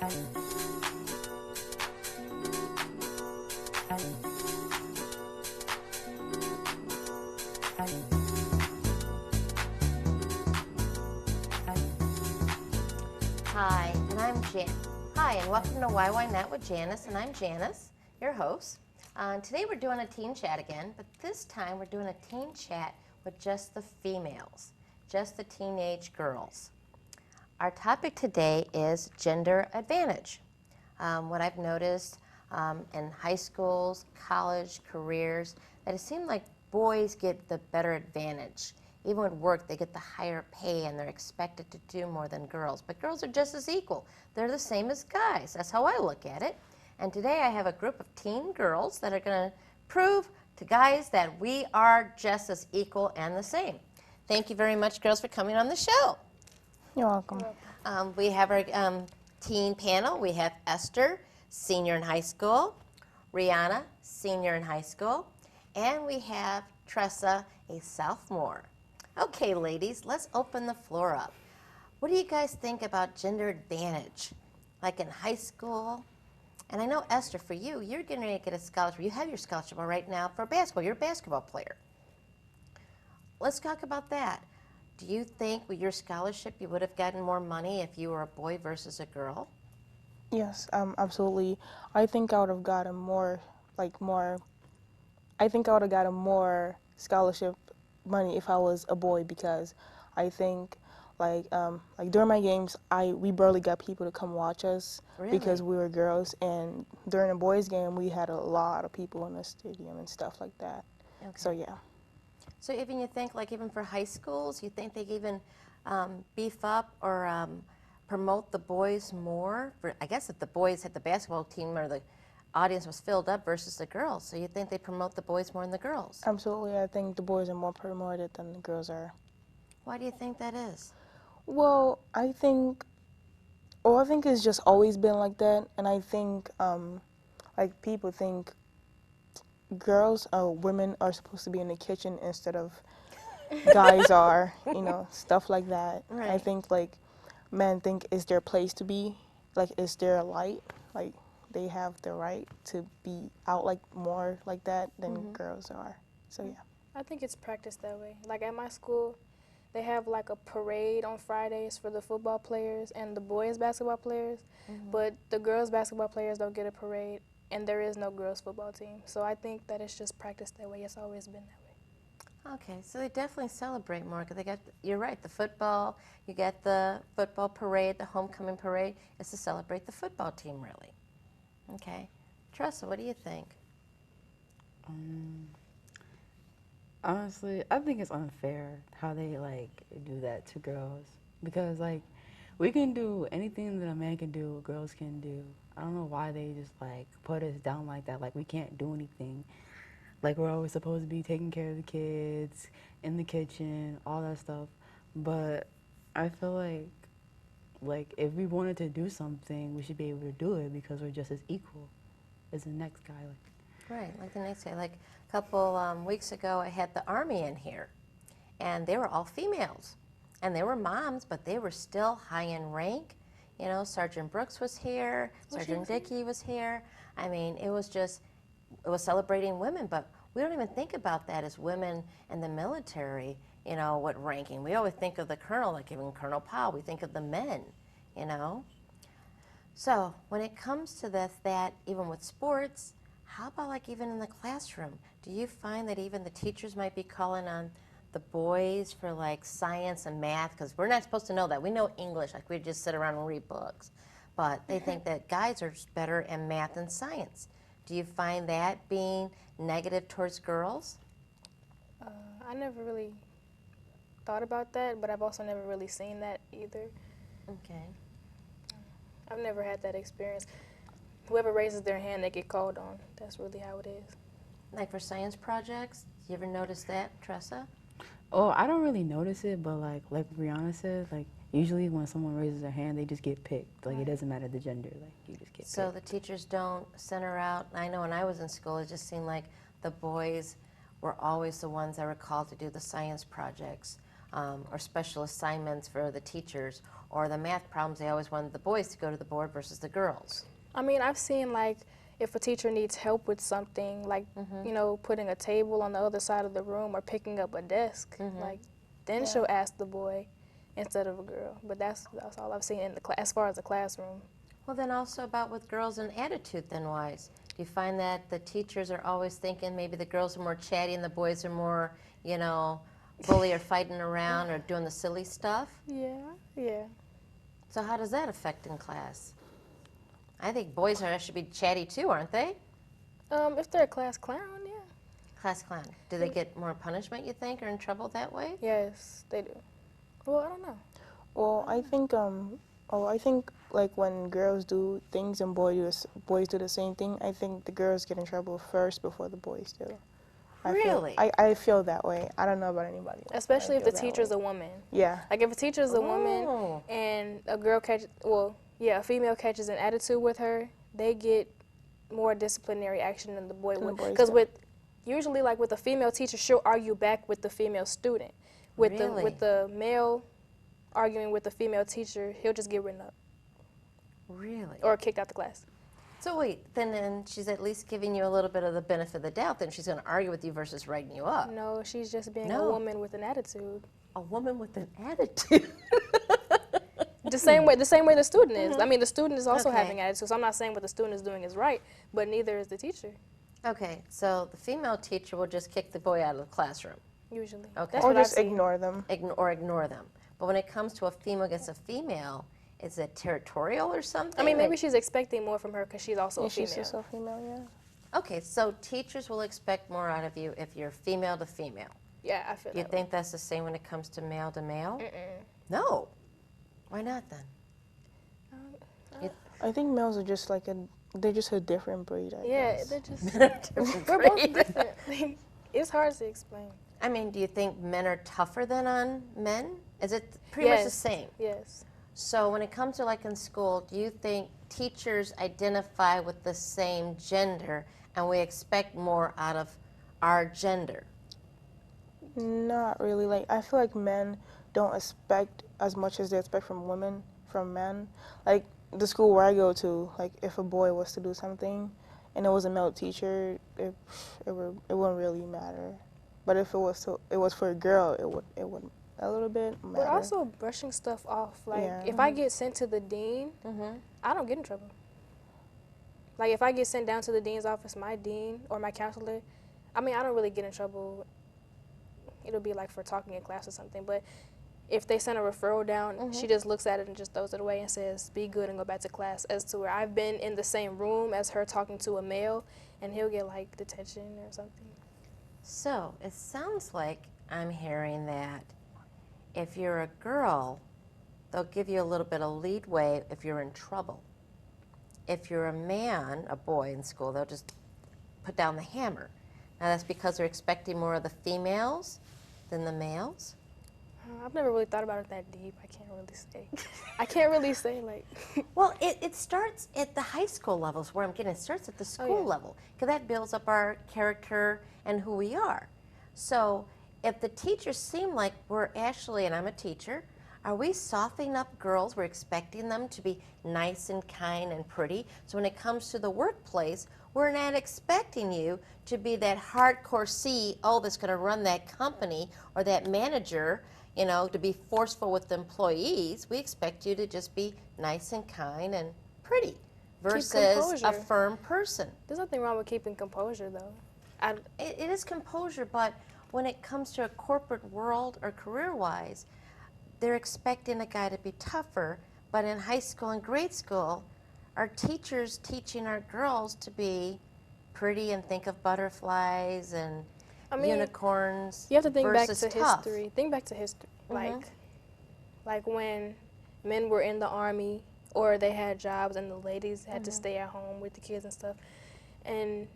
Hi, and I'm Jan. Hi, and welcome to Why Not with Janice, and I'm Janice, your host. Today we're doing a teen chat again, but this time we're doing a teen chat with just the females, just the teenage girls. Our topic today is gender advantage. What I've noticed in high schools, college, careers, that it seems like boys get the better advantage. Even at work, they get the higher pay and they're expected to do more than girls. But girls are just as equal. They're the same as guys. That's how I look at it. And today I have a group of teen girls that are going to prove to guys that we are just as equal and the same. Thank you very much, girls, for coming on the show. You're welcome. We have our teen panel. We have Esther, senior in high school, Rihanna, senior in high school, and we have Tressa, a sophomore. Okay, ladies, let's open the floor up. What do you guys think about gender advantage, like in high school? And I know, Esther, for you, you're going to get a scholarship. You have your scholarship right now for basketball. You're a basketball player. Let's talk about that. Do you think with your scholarship you would have gotten more money if you were a boy versus a girl? Yes, absolutely. I think I would have gotten I think I would have gotten more scholarship money if I was a boy, because I think like during my games we barely got people to come watch us. Really? Because we were girls, and during a boys game we had a lot of people in the stadium and stuff like that. Okay. So yeah. So even you think, like even for high schools, you think they even beef up or promote the boys more? I guess if the boys had the basketball team or the audience was filled up versus the girls, so you think they promote the boys more than the girls? Absolutely, I think the boys are more promoted than the girls are. Why do you think that is? Well, I think it's just always been like that, and I think like people think girls or women are supposed to be in the kitchen instead of guys are, stuff like that. Right. I think like men think it's their place to be, like it's their light, like they have the right to be out like more like that than girls are. So yeah. I think it's practiced that way. Like at my school, they have like a parade on Fridays for the football players and the boys basketball players, but the girls basketball players don't get a parade, and there is no girls football team. So I think that it's just practiced that way. It's always been that way. Okay, so they definitely celebrate more because they got, you're right, the football, you get the football parade, the homecoming parade, is to celebrate the football team, really. Okay. Tressa, what do you think? Honestly, I think it's unfair how they do that to girls, because we can do anything that a man can do, girls can do. I don't know why they just put us down like that. Like we can't do anything. Like we're always supposed to be taking care of the kids, in the kitchen, all that stuff. But I feel like if we wanted to do something, we should be able to do it because we're just as equal as the next guy. Right, like the next day. Like a couple weeks ago, I had the Army in here, and they were all females. And they were moms, but they were still high in rank. You know, Sergeant Brooks was here, Sergeant Dickey was here. I mean, it was celebrating women, but we don't even think about that as women in the military, you know, what ranking. We always think of the colonel, like even Colonel Powell. We think of the men, you know. So when it comes to that even with sports, how about like even in the classroom? Do you find that even the teachers might be calling on the boys for like science and math? Because we're not supposed to know that. We know English, like we just sit around and read books. But they think that guys are just better in math and science. Do you find that being negative towards girls? I never really thought about that, but I've also never really seen that either. Okay. I've never had that experience. Whoever raises their hand, they get called on. That's really how it is. Like for science projects, you ever notice that, Tressa? Oh, I don't really notice it, but like Brianna said, usually when someone raises their hand, they just get picked. Like it doesn't matter the gender, you just get picked. So the teachers don't center out. I know when I was in school, it just seemed like the boys were always the ones that were called to do the science projects. or special assignments for the teachers, or the math problems, they always wanted the boys to go to the board versus the girls. I mean, I've seen like if a teacher needs help with something, like you know, putting a table on the other side of the room or picking up a desk, like then she'll ask the boy instead of a girl. But that's all I've seen in the class as far as the classroom. Well, then also about with girls and attitude then wise. Do you find that the teachers are always thinking maybe the girls are more chatty and the boys are more, you know, bully or fighting around or doing the silly stuff? Yeah. So how does that affect in class? I think boys should be chatty too, aren't they? If they're a class clown, yeah. Class clown. Do they get more punishment, you think, or in trouble that way? Yes, they do. Well, I don't know. Well, I think like when girls do things and boys do the same thing, I think the girls get in trouble first before the boys do. Really? I feel that way. I don't know about anybody else. Especially I if the feel that teacher's way. a woman. Yeah. Like if a teacher's a Oh. woman and a girl catches, a female catches an attitude with her, they get more disciplinary action than the boy Than the would. boys Because do. usually like with a female teacher, she'll argue back with the female student. With Really? the male arguing with the female teacher, he'll just get written up Really? or kicked out the class. So wait, then she's at least giving you a little bit of the benefit of the doubt. Then she's going to argue with you versus writing you up. No, she's just being No. a woman with an attitude. A woman with an attitude. The same way the student is. I mean, the student is also Okay. having attitude. So I'm not saying what the student is doing is right, but neither is the teacher. Okay, so the female teacher will just kick the boy out of the classroom Usually. Okay. That's Or what I've just seen. ignore them. or ignore them. But when it comes to a female against a female, is it territorial or something? I mean, maybe Like- she's expecting more from her because she's also Yeah, a female. she's just a female, yeah. Okay, so teachers will expect more out of you if you're female to female. Yeah, I feel You that. think that's the same when it comes to male to male? No. Why not then? I think males are just like they're just a different breed, I Yeah, guess. they're just Different we're both breed. different. It's hard to explain. I mean, do you think men are tougher than on men? Is it pretty much the Yes. same? Yes. So when it comes to like in school, do you think teachers identify with the same gender and we expect more out of our gender? Not really. Like I feel like men don't expect as much as they expect from women from men. Like the school where I go to, like if a boy was to do something and it was a male teacher, it wouldn't really matter. But if it was for a girl, it would a little bit matter. But also brushing stuff off. Like Yeah. if I get sent to the dean, I don't get in trouble. Like if I get sent down to the dean's office, my dean or my counselor, I mean I don't really get in trouble. It'll be like for talking in class or something. But if they send a referral down, she just looks at it and just throws it away and says, "Be good and go back to class." As to where I've been in the same room as her talking to a male, and he'll get like detention or something. So it sounds like I'm hearing that if you're a girl, they'll give you a little bit of leadway if you're in trouble. If you're a man, a boy in school, they'll just put down the hammer. Now that's because they're expecting more of the females than the males? I've never really thought about it that deep. I can't really say. I can't really say like. Well, it starts at the high school levels where I'm getting. It starts at the school yeah. level because that builds up our character and who we are. So if the teachers seem like we're actually, and I'm a teacher, are we softening up girls? We're expecting them to be nice and kind and pretty. So when it comes to the workplace, we're not expecting you to be that hardcore CEO that's going to run that company or that manager, you know, to be forceful with the employees. We expect you to just be nice and kind and pretty versus a composure. firm person. There's nothing wrong with keeping composure though. It is composure, but when it comes to a corporate world or career-wise, they're expecting a guy to be tougher, but in high school and grade school, our teachers teaching our girls to be pretty and think of butterflies and I mean, unicorns You have to think back versus to tough. history. Think back to history. Like when men were in the army or they had jobs and the ladies had to stay at home with the kids and stuff. And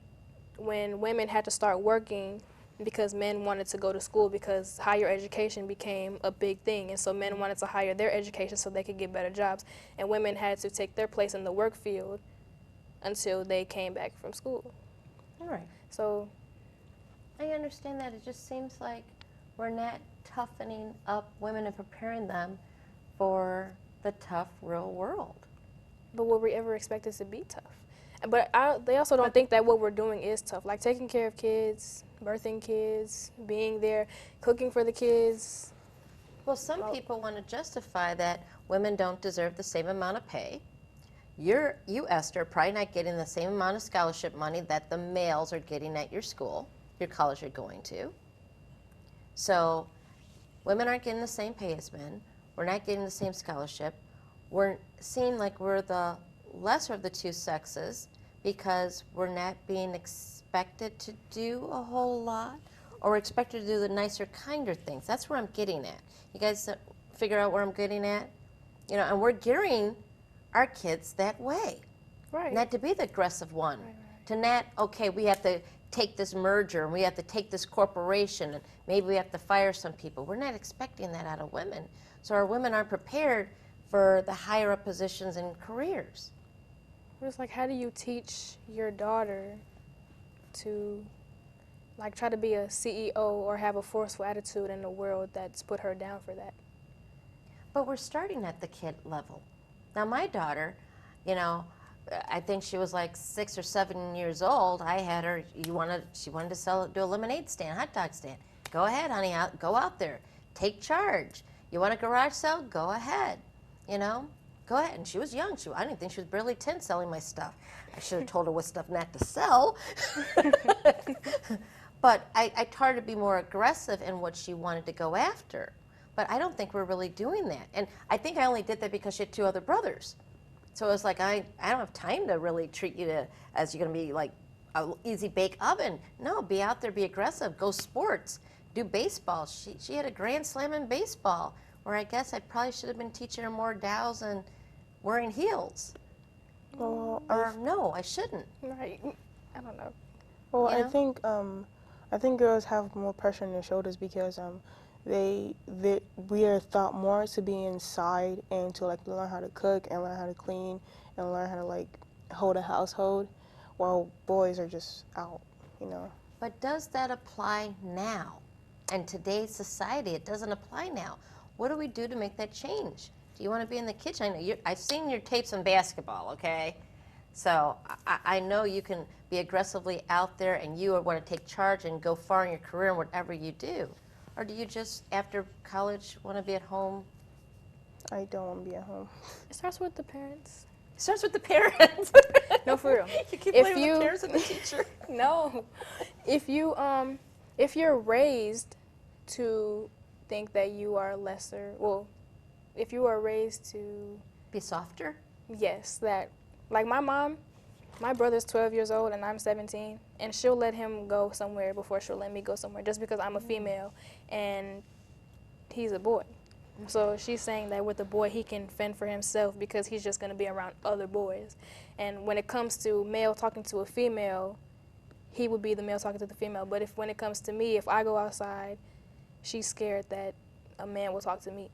when women had to start working because men wanted to go to school because higher education became a big thing. And so men wanted to hire their education so they could get better jobs. And women had to take their place in the work field until they came back from school. All right. So I understand that. It just seems like we're not toughening up women and preparing them for the tough real world. But were we ever expected to be tough? But they also don't think that what we're doing is tough. Like taking care of kids, birthing kids, being there, cooking for the kids. Well, some people want to justify that women don't deserve the same amount of pay. You, Esther, are probably not getting the same amount of scholarship money that the males are getting at your school, your college you're going to. So women aren't getting the same pay as men. We're not getting the same scholarship. We're seem like we're the lesser of the two sexes because we're not being expected to do a whole lot, or we're expected to do the nicer, kinder things. That's where I'm getting at. You guys figure out where I'm getting at? You know, and we're gearing our kids that way. Right. Not to be the aggressive one. To not, okay, we have to take this merger and we have to take this corporation and maybe we have to fire some people. We're not expecting that out of women. So our women aren't prepared for the higher up positions and careers. It's like, how do you teach your daughter to like try to be a CEO or have a forceful attitude in a world that's put her down for that? But we're starting at the kid level. Now my daughter, you know, I think she was like 6 or 7 years old. I had her, she wanted to do a lemonade stand, hot dog stand. Go ahead, honey, go out there. Take charge. You want a garage sale? Go ahead. You know, go ahead. And she was young. I didn't think she was barely 10 selling my stuff. I should have told her what stuff not to sell. But I taught her to be more aggressive in what she wanted to go after. But I don't think we're really doing that. And I think I only did that because she had 2 other brothers. So it was like, I don't have time to really treat you as you're going to be like an easy bake oven. No, be out there, be aggressive, go sports, do baseball. She had a grand slam in baseball, where I guess I probably should have been teaching her more dows and wearing heels. Well, Or no, I shouldn't. Right. I don't know. Well, You I think girls have more pressure on their shoulders because we are thought more to be inside and to like learn how to cook and learn how to clean and learn how to like hold a household, while boys are just out, you know. But does that apply now? In today's society, it doesn't apply now. What do we do to make that change? Do you want to be in the kitchen? I know I've seen your tapes on basketball, okay? So I know you can be aggressively out there and you want to take charge and go far in your career in whatever you do. Or do you just, after college, want to be at home? I don't want to be at home. It starts with the parents. It starts with the parents. No, for real. You keep If blaming the parents and the teacher. No. If you're raised to think that you are lesser, well, if you are raised to, Be softer? yes, that, like my mom, my brother's 12 years old and I'm 17, and she'll let him go somewhere before she'll let me go somewhere just because I'm a female and he's a boy. So she's saying that with a boy, he can fend for himself because he's just going to be around other boys. And when it comes to male talking to a female, he would be the male talking to the female. But when it comes to me, if I go outside, she's scared that a man will talk to me.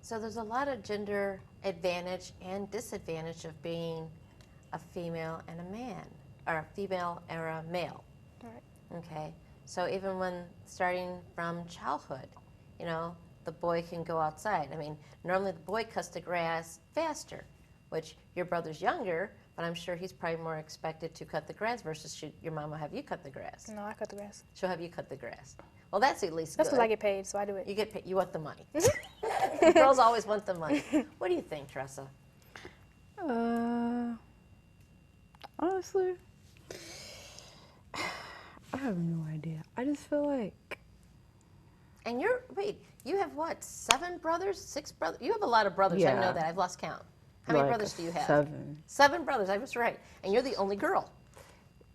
So there's a lot of gender advantage and disadvantage of being a female and a man, or a female or a male. Right. Okay, so even when starting from childhood, you know, the boy can go outside. I mean, normally the boy cuts the grass faster, which your brother's younger, but I'm sure he's probably more expected to cut the grass versus your mom will have you cut the grass. No, I cut the grass. She'll have you cut the grass. Well, that's at least That's good. because I get paid, so I do it. You get paid. You want the money. Girls always want the money. What do you think, Tressa? Honestly, I have no idea. I just feel like, And you have what, 7 brothers, 6 brothers? You have a lot of brothers. I know Yeah. that. I've lost count. How many like, brothers do you have? 7. 7 brothers. I was right. And you're the only girl.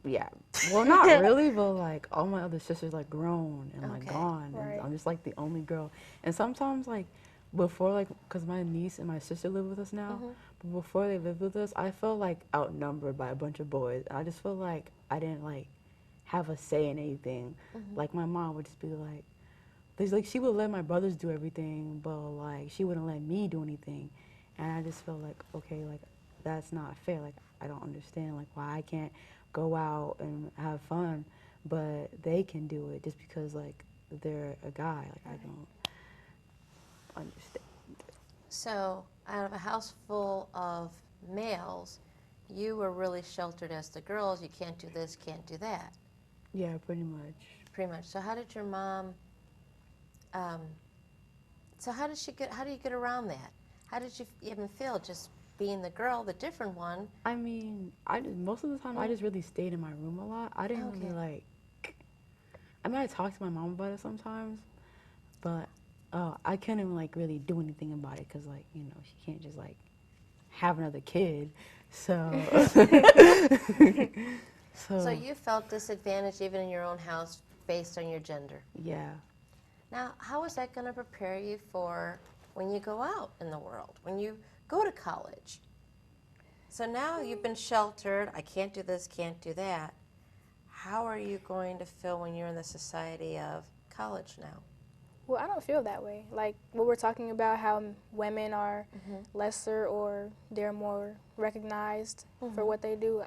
Yeah. Well, not really, but like all my other sisters like grown and like Okay. gone, Right. and I'm just like the only girl. And sometimes like before, like, cause my niece and my sister live with us now, but before they lived with us, I felt like outnumbered by a bunch of boys. I just feel like I didn't like have a say in anything. Like my mom would just be like, there's like she would let my brothers do everything, but like she wouldn't let me do anything. And I just felt like, okay, like that's not fair. Like I don't understand like why I can't go out and have fun, but they can do it just because like if they're a guy. Like I don't understand. So, out of a house full of males, you were really sheltered as the girls. You can't do this, can't do that, Yeah, pretty much. pretty much. So, how did your mom? Um, so, how did she get? How do you get around that? How did you even feel just being the girl, the different one? I mean, I just, most of the time I just really stayed in my room a lot. I didn't really Okay. like. I mean, I talked to my mom about it sometimes, but I couldn't like really do anything about it because like she can't just like have another kid. So. So, you felt disadvantaged even in your own house based on your gender. Yeah. Now, how is that going to prepare you for when you go out in the world, when you go to college? So now you've been sheltered. I can't do this, can't do that. How are you going to feel when you're in the society of college now? Well, I don't feel that way. Like what we're talking about, how women are lesser or they're more recognized for what they do.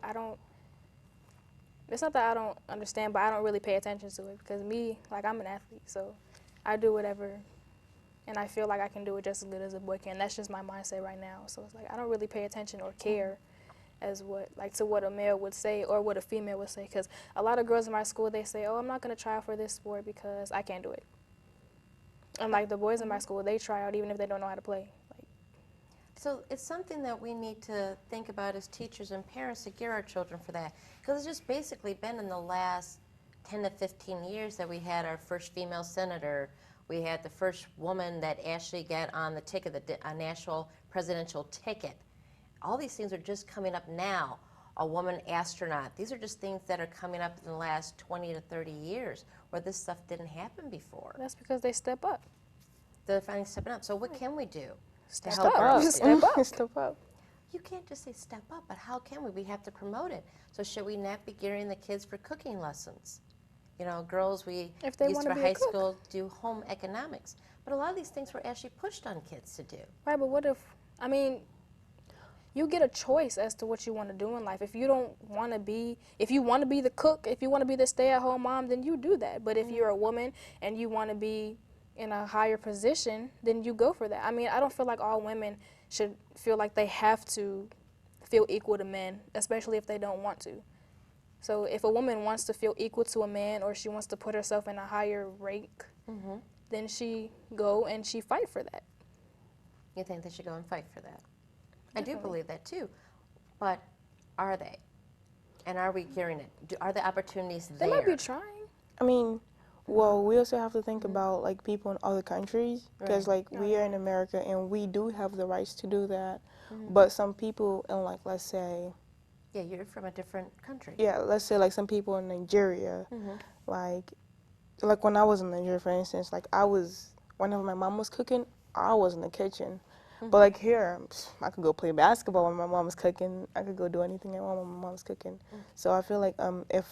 It's not that I don't understand, but I don't really pay attention to it because me, like I'm an athlete, so I do whatever, and I feel like I can do it just as good as a boy can. That's just my mindset right now. So it's like I don't really pay attention or care as to what a male would say or what a female would say. Because a lot of girls in my school, they say, "Oh, I'm not gonna try out for this sport because I can't do it." And like the boys in my school, they try out even if they don't know how to play. So it's something that we need to think about as teachers and parents to gear our children for that. Because it's just basically been in the last 10 to 15 years that we had our first female senator. We had the first woman that actually got on the ticket, a national presidential ticket. All these things are just coming up now. A woman astronaut. These are just things that are coming up in the last 20 to 30 years where this stuff didn't happen before. That's because they step up. They're finally stepping up. So what can we do to Step help up. girls? Step up. Step up. You can't just say step up, but how can we? We have to promote it. So should we not be gearing the kids for cooking lessons? You know, girls, we If they used wanna for be a high cook. school do home economics. But a lot of these things were actually pushed on kids to do. Right, but what if, I mean, you get a choice as to what you want to do in life. If you want to be the cook, if you want to be the stay-at-home mom, then you do that. But if you're a woman and you want to be in a higher position, then you go for that. I mean, I don't feel like all women should feel like they have to feel equal to men, especially if they don't want to. So if a woman wants to feel equal to a man or she wants to put herself in a higher rank, then she go and she fight for that. You think they should go and fight for that? I do believe that too. But are they? And are we gearing it? Are the opportunities They there? might be trying. I mean, well, we also have to think about like people in other countries because like we are in America and we do have the rights to do that. But some people in like let's say Yeah, you're from a different country. let's say like some people in Nigeria, like when I was in Nigeria, for instance, like whenever my mom was cooking, I was in the kitchen. But like here, I could go play basketball when my mom was cooking. I could go do anything I want when my mom was cooking. So I feel like if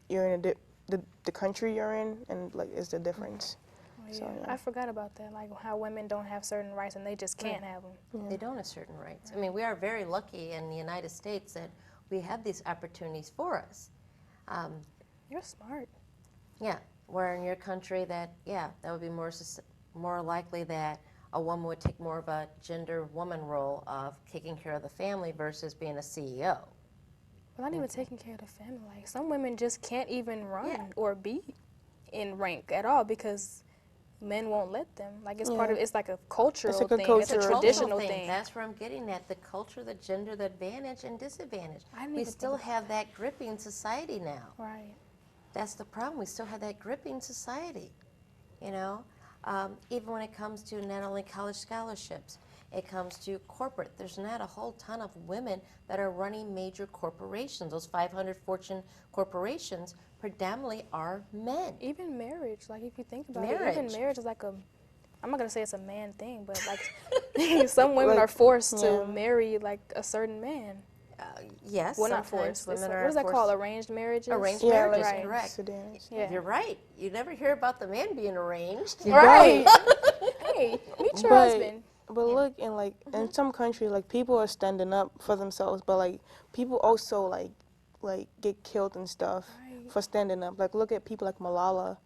you're in the country you're in, and like is the difference. Oh, So, yeah. yeah. I forgot about that, like how women don't have certain rights and they just can't have them. They don't have certain rights. I mean, we are very lucky in the United States that we have these opportunities for us. You're smart. Yeah, where in your country that would be more likely that a woman would take more of a gender woman role of taking care of the family versus being a CEO. Well, not even taking care of the family. Like some women just can't even run Yeah. or be in rank at all because men won't let them. Like it's part of it's like a cultural like a thing. cultural It's a Cultural traditional thing. thing. That's where I'm getting at. The culture, the gender, the advantage and disadvantage. I didn't We even still think about have that gripping society now. Right. That's the problem. We still have that gripping society, you know? Even when it comes to not only college scholarships, it comes to corporate. There's not a whole ton of women that are running major corporations. Those 500 Fortune corporations predominantly are men. Even marriage, like if you think about it, even marriage is like I'm not gonna say it's a man thing, but like some women Like, are forced to yeah. marry like a certain man. Yes, Well, not sometimes forced. It's women like, are what is that forced- called? Arranged marriages. Arranged Yeah, marriages, like correct. sedans. Yeah. You're right. You never hear about the man being arranged. Right. Hey, meet your husband. But look, in like in some countries, like people are standing up for themselves, but like people also like get killed and stuff Right. for standing up. Like look at people like Malala.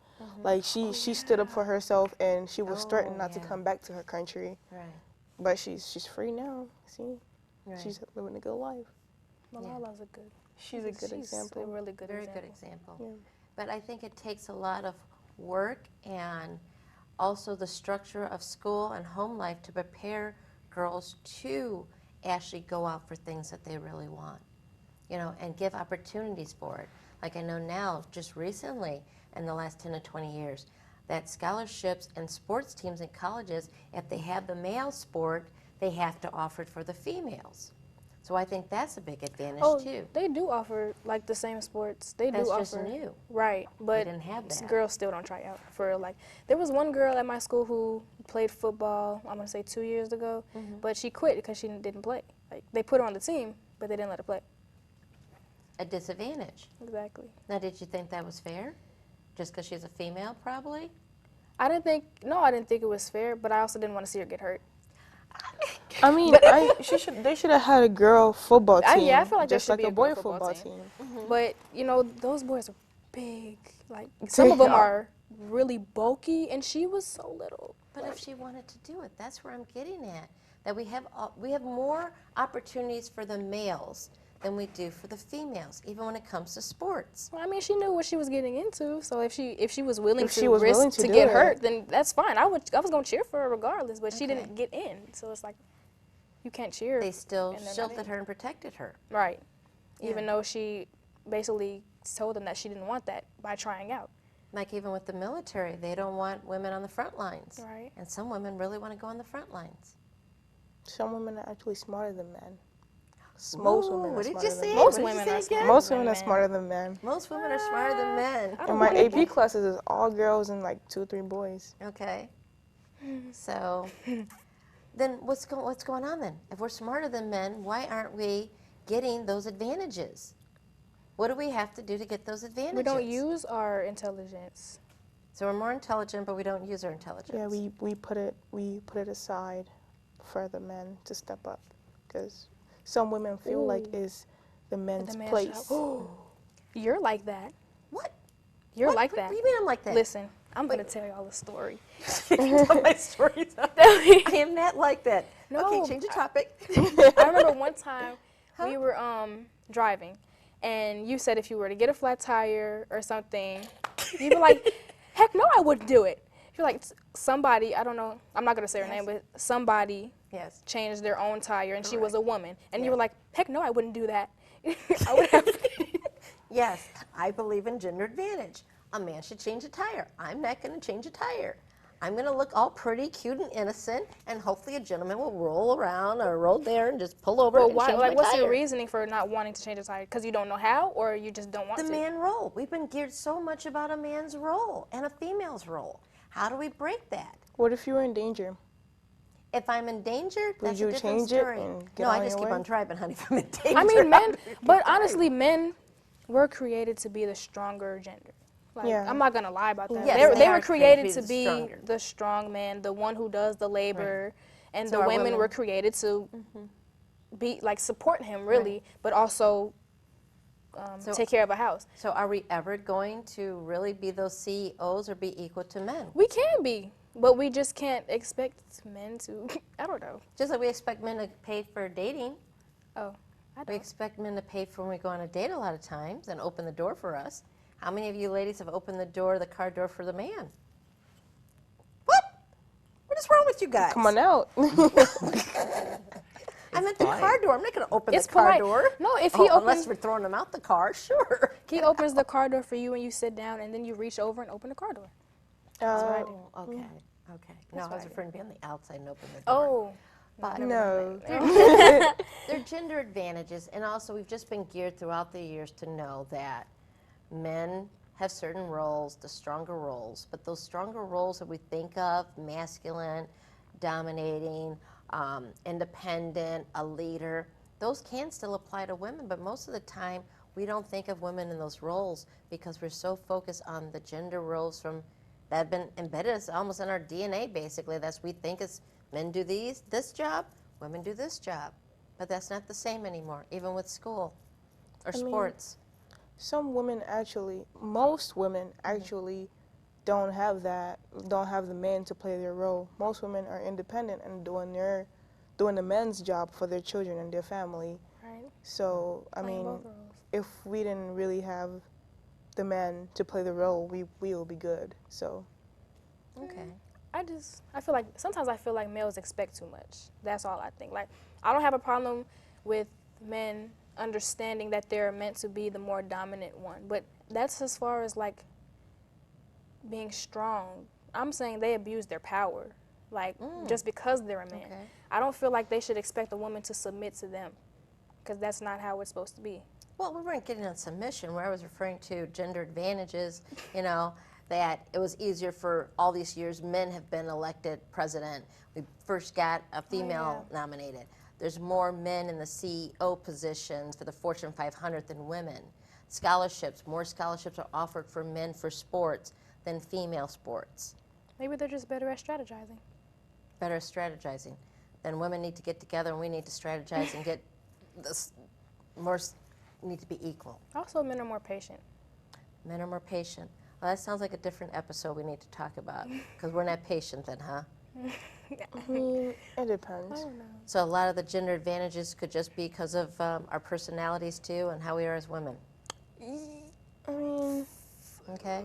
Like she stood up for herself, and she was threatened not to yeah. come back to her country. Right. But she's free now. See, Right. she's living a good life. Malala's a good. She's a good a example. really good Very example. good example. Yeah. But I think it takes a lot of work and also the structure of school and home life to prepare girls to actually go out for things that they really want, you know, and give opportunities for it. Like I know now, just recently, in the last 10 to 20 years, that scholarships and sports teams in colleges, if they have the male sport, they have to offer it for the females. So I think that's a big advantage Oh, too. they do offer like the same sports. They That's do just offer. new. Right, but didn't have that. girls still don't try out for like. There was one girl at my school who played football. I'm gonna say 2 years ago, but she quit because she didn't play. Like they put her on the team, but they didn't let her play. A disadvantage. Exactly. Now, did you think that was fair? Just because she's a female, probably? I didn't think it was fair, but I also didn't want to see her get hurt. I mean, they should have had a girl football team. Yeah, I feel like there just should like be a a boy girl football football team. But you know, those boys are big. Like some of them Yeah. are really bulky, and she was so little. But if she wanted to do it, that's where I'm getting at. That we have more opportunities for the males than we do for the females, even when it comes to sports. Well, I mean, she knew what she was getting into. So if she was willing If to she was risk willing to to do get it. hurt, then that's fine. I was gonna cheer for her regardless, but she Okay. didn't get in. So it's like you can't cheer. They still And they're not shielded in. her and protected her. Right. Yeah. Even though she basically told them that she didn't want that by trying out. Like even with the military, they don't want women on the front lines. Right. And some women really want to go on the front lines. Some women are actually smarter than men. Most Ooh, women are what did smarter you than say? men. Most What did you women say are again? smarter. Most than women are men. smarter than men. Most women are smarter than men. I In don't my wanna AP classes, is all girls and like 2 or 3 boys. Okay. So then what's going on then? If we're smarter than men, why aren't we getting those advantages? What do we have to do to get those advantages? We don't use our intelligence. So we're more intelligent, but we don't use our intelligence. Yeah, we put it aside for the men to step up, because some women feel like Ooh. it's the men's The man's place. job. You're like that. What? You're What? like What that. do you mean I'm like that? Listen, I'm gonna tell y'all a story. My stories. I am not like that. No, Okay, change the topic. I remember one time we were driving, and you said if you were to get a flat tire or something, you'd be like, heck no, I wouldn't do it. You're like, somebody, I don't know, I'm not going to say her name, but somebody Yes. changed their own tire, and she was Correct. a woman. And you Yes. were like, heck no, I wouldn't do that. I would have. Yes, I believe in gender advantage. A man should change a tire. I'm not going to change a tire. I'm going to look all pretty, cute, and innocent, and hopefully a gentleman will roll around or roll there and just pull over But and why, change like, my what's tire. your reasoning for not wanting to change a tire? Because you don't know how, or you just don't want The to? man role. We've been geared so much about a man's role and a female's role. How do we break that? What if you were in danger? If I'm in danger, Would that's you a different change it story. and get No, I on just your keep way? on driving, honey, if I'm in danger. I mean, men, keep but driving. honestly, men were created to be the stronger gender. Like, Yeah. I'm not gonna lie about that. Yes, they they were are created created to to be be stronger. the strong man, the one who does the labor, and So the are women were women- created to be like support him really, but also So- take care of a house. So are we ever going to really be those CEOs or be equal to men? We can be, but we just can't expect men to. I don't know. Just like we expect men to pay for dating, Oh, I we don't. expect men to pay for when we go on a date a lot of times and open the door for us. How many of you ladies have opened the door, the car door for the man? What? What is wrong with you guys? Come on out. I meant the car door. I'm not going to open It's the car polite. door. No, if he Unless opens- we're throwing them out the car, sure. He opens the car door for you, and you sit down, and then you reach over and open the car door. That's what I do. Oh, okay. Okay. No, That's I what was I do. referring to be on the outside and open the door. Oh, But No. there are gender advantages, and also we've just been geared throughout the years to know that men have certain roles, the stronger roles, but those stronger roles that we think of, masculine, dominating, independent, a leader, those can still apply to women, but most of the time we don't think of women in those roles because we're so focused on the gender roles that have been embedded as almost in our DNA basically. That's we think is men do this job, women do this job. But that's not the same anymore, even with school or mean, sports. Some women actually, most women actually don't have the men to play their role. Most women are independent and doing the men's job for their children and their family. Right. So I Playing mean, both roles. if we didn't really have the men to play the role, we will be good. So Okay. I feel like sometimes I feel like males expect too much. That's all I think. Like, I don't have a problem with men understanding that they're meant to be the more dominant one, but that's as far as like being strong. I'm saying they abuse their power, like just because they're a man. Okay. I don't feel like they should expect a woman to submit to them, because that's not how it's supposed to be. Well, we weren't getting on submission. Where I was referring to gender advantages, you know, that it was easier for all these years. Men have been elected president. We first got a female nominated. There's more men in the CEO positions for the Fortune 500 than women. Scholarships, more scholarships are offered for men for sports than female sports. Maybe they're just better at strategizing. Better strategizing. Then women need to get together and we need to strategize and get this more, need to be equal. Also, men are more patient. Men are more patient. Well, that sounds like a different episode we need to talk about because we're not patient then, huh? I mean, it depends. I don't know. So a lot of the gender advantages could just be because of our personalities too and how we are as women. I mean, Okay?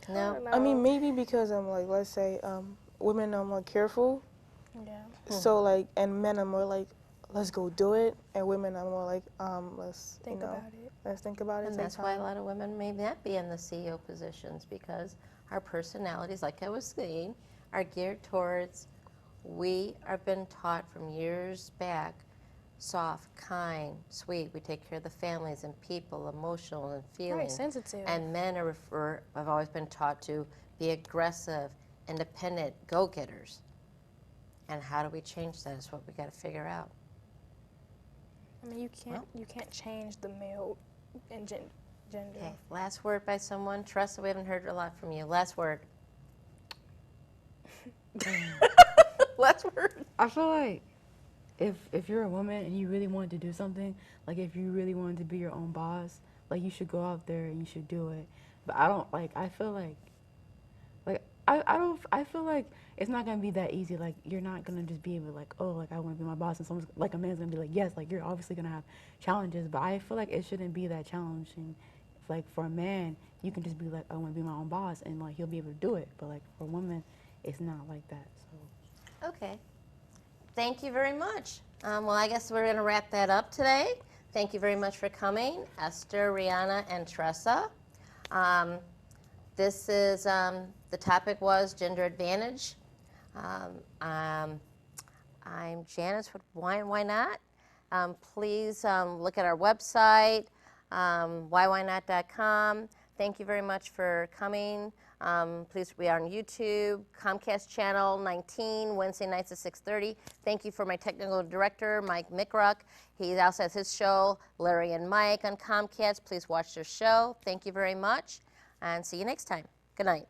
I No? don't know. I mean, maybe because I'm like, let's say, women are more careful. Yeah. So like, and men are more like, let's go do it, and women are more like, let's Think you know, about it. let's think about it. And take that's why a time. lot of women may not be in the CEO positions because our personalities, like I was saying, are geared towards, we have been taught from years back, soft, kind, sweet. We take care of the families and people, emotional and feeling. Right, sensitive. And men have always been taught to be aggressive, independent, go-getters. And how do we change that is what we got to figure out. I mean, you can't change the male and gender. Okay, last word by someone. Tressa, we haven't heard a lot from you. Last word. Last word. I feel like if you're a woman and you really want to do something, like if you really wanted to be your own boss, like you should go out there and you should do it. But I don't like. I feel like I feel like it's not gonna be that easy. Like you're not gonna just be able to like, oh, like I want to be my boss, and someone's like a man's gonna be like, yes, like you're obviously gonna have challenges. But I feel like it shouldn't be that challenging. Like for a man, you can just be like, I want to be my own boss, and like he'll be able to do it. But like for a woman, it's not like that. So. Okay. Thank you very much. Well, I guess we're going to wrap that up today. Thank you very much for coming, Esther, Rihanna, and Tressa. This is, the topic was gender advantage. I'm Janice with Why Not? Please look at our website, whynot.com. Thank you very much for coming. Please, we are on YouTube, Comcast Channel 19, Wednesday nights at 6:30. Thank you for my technical director, Mike Mickruck. He also has his show, Larry and Mike, on Comcast. Please watch their show. Thank you very much, and see you next time. Good night.